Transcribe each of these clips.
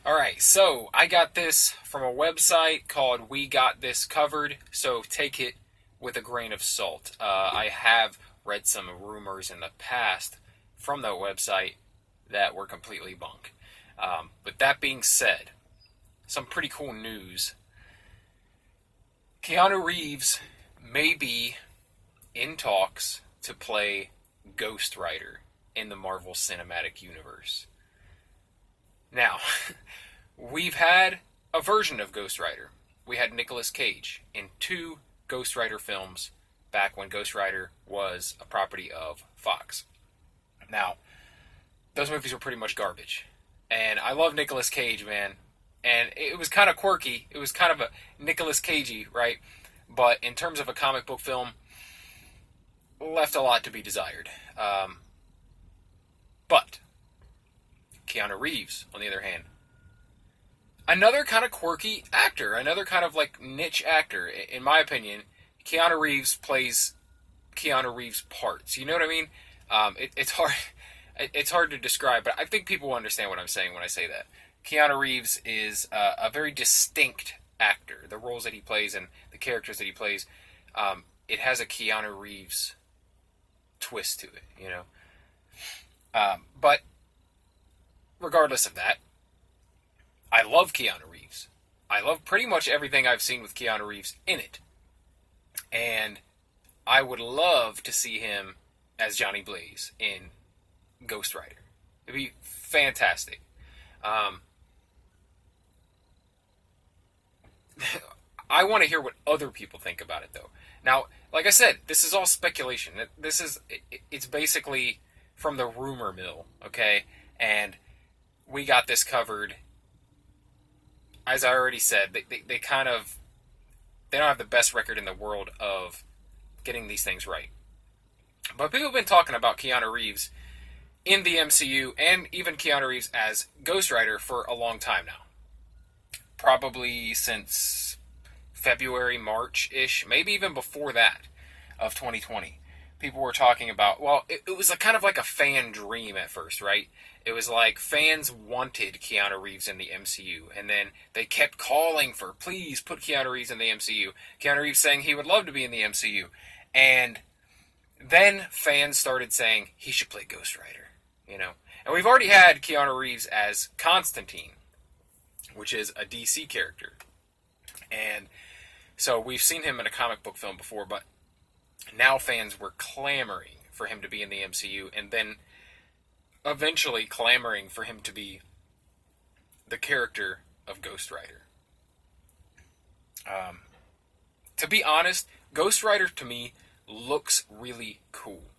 Alright, so I got this from a website called We Got This Covered, so take it with a grain of salt. I have read some rumors in the past from that website that were completely bunk. But that being said, some pretty cool news. Keanu Reeves may be in talks to play Ghost Rider in the Marvel Cinematic Universe. Now, we've had a version of Ghost Rider. We had Nicolas Cage in two Ghost Rider films back when Ghost Rider was a property of Fox. Now, those movies were pretty much garbage. And I love Nicolas Cage, man. And it was kind of quirky. It was kind of a Nicolas Cagey, right? But in terms of a comic book film, left a lot to be desired. But Keanu Reeves, on the other hand, another kind of quirky actor, another kind of like niche actor. In my opinion, Keanu Reeves plays Keanu Reeves parts. You know what I mean? It's hard. It's hard to describe, but I think people will understand what I'm saying when I say that. Keanu Reeves is a very distinct actor. The roles that he plays and the characters that he plays, it has a Keanu Reeves twist to it, you know. But regardless of that, I love Keanu Reeves. I love pretty much everything I've seen with Keanu Reeves in it. And I would love to see him as Johnny Blaze in Ghost Rider. It'd be fantastic. I want to hear what other people think about it, though. Now, like I said, this is all speculation. It's basically from the rumor mill, okay? And we got this covered. As I already said, they kind of, they don't have the best record in the world of getting these things right. But people have been talking about Keanu Reeves in the MCU and even Keanu Reeves as Ghost Rider for a long time now. Probably since February, March-ish, maybe even before that of 2020. People were talking about, well, it was a kind of like a fan dream at first, right? It was like fans wanted Keanu Reeves in the MCU, and then they kept calling for, please put Keanu Reeves in the MCU. Keanu Reeves saying he would love to be in the MCU. And then fans started saying he should play Ghost Rider, you know? And we've already had Keanu Reeves as Constantine, which is a DC character. And so we've seen him in a comic book film before, but now fans were clamoring for him to be in the MCU, and then eventually clamoring for him to be the character of Ghost Rider. To be honest, Ghost Rider to me looks really cool.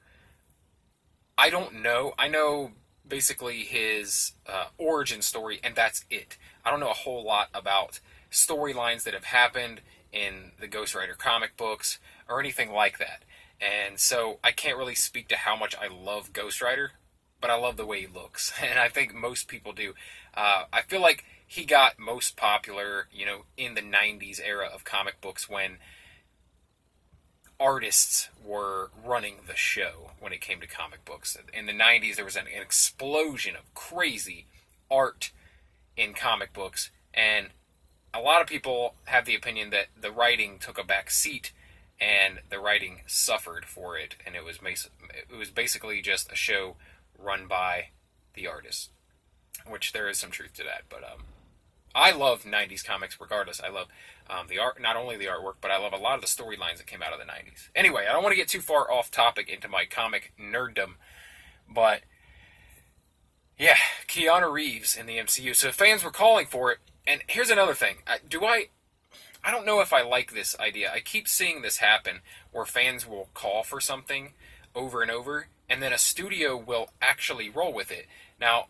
I don't know. I know basically his origin story, and that's it. I don't know a whole lot about storylines that have happened in the Ghost Rider comic books or anything like that. And so I can't really speak to how much I love Ghost Rider, but I love the way he looks. And I think most people do. I feel like he got most popular, you know, in the 90s era of comic books when artists were running the show when it came to comic books. In the 90s, there was an explosion of crazy art in comic books, and a lot of people have the opinion that the writing took a back seat and the writing suffered for it, and it was basically just a show run by the artists, which there is some truth to that. But I love 90s comics regardless. I love the art, not only the artwork, but I love a lot of the storylines that came out of the 90s. Anyway, I don't want to get too far off topic into my comic nerddom, but yeah, Keanu Reeves in the MCU. So fans were calling for it, and here's another thing. I don't know if I like this idea. I keep seeing this happen where fans will call for something over and over, and then a studio will actually roll with it. Now,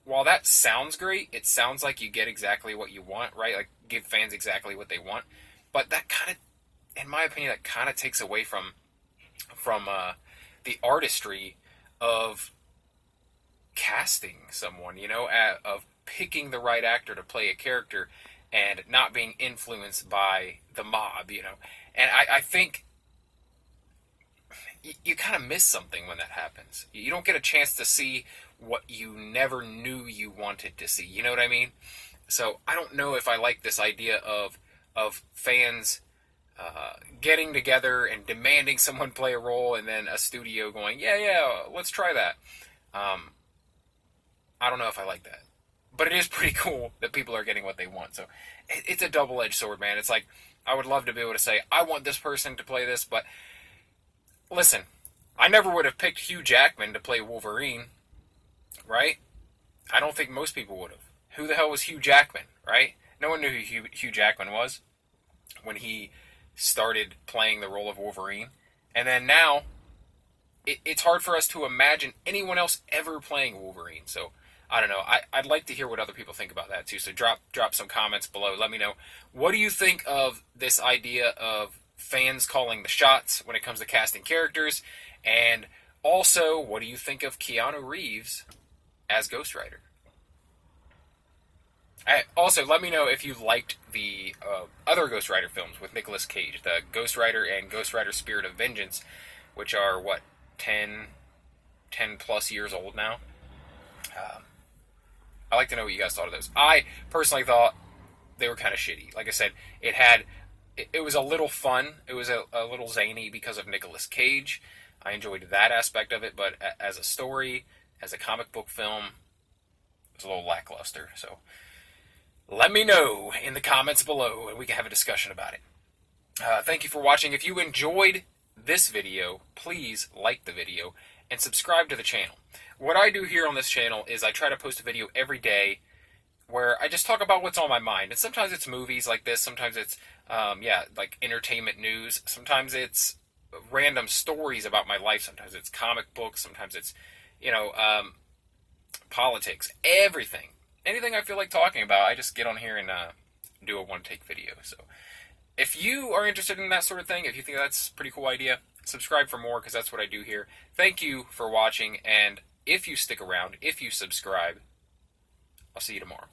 while that sounds great, it sounds like you get exactly what you want, right? Like, give fans exactly what they want. But that kind of, in my opinion, that kind of takes away from the artistry of casting someone, you know, of picking the right actor to play a character and not being influenced by the mob, you know. And I think you kind of miss something when that happens. You don't get a chance to see what you never knew you wanted to see. You know what I mean? So I don't know if I like this idea of fans getting together and demanding someone play a role, and then a studio going, yeah, let's try that. I don't know if I like that, but it is pretty cool that people are getting what they want. So it's a double-edged sword, man. It's like I would love to be able to say I want this person to play this, but listen, I never would have picked Hugh Jackman to play Wolverine, right? I don't think most people would have. Who the hell was Hugh Jackman, right? No one knew who Hugh Jackman was when he started playing the role of Wolverine. And then now, it's hard for us to imagine anyone else ever playing Wolverine. So, I don't know. I'd like to hear what other people think about that, too. So drop some comments below. Let me know. What do you think of this idea of fans calling the shots when it comes to casting characters? And also, what do you think of Keanu Reeves as Ghost Rider? Also, let me know if you liked the other Ghost Rider films with Nicolas Cage, the Ghost Rider and Ghost Rider Spirit of Vengeance, which are, 10 plus years old now. I'd like to know what you guys thought of those. I personally thought they were kind of shitty. Like I said, it was a little fun. It was a little zany because of Nicolas Cage. I enjoyed that aspect of it, but as a story, as a comic book film, it was a little lackluster. So let me know in the comments below, and we can have a discussion about it. Thank you for watching. If you enjoyed this video, please like the video and subscribe to the channel. What I do here on this channel is I try to post a video every day where I just talk about what's on my mind. And sometimes it's movies like this. Sometimes it's, like entertainment news. Sometimes it's random stories about my life. Sometimes it's comic books. Sometimes it's, politics. Everything. Anything I feel like talking about, I just get on here and do a one-take video. So if you are interested in that sort of thing, if you think that's a pretty cool idea, subscribe for more, because that's what I do here. Thank you for watching, and if you stick around, if you subscribe, I'll see you tomorrow.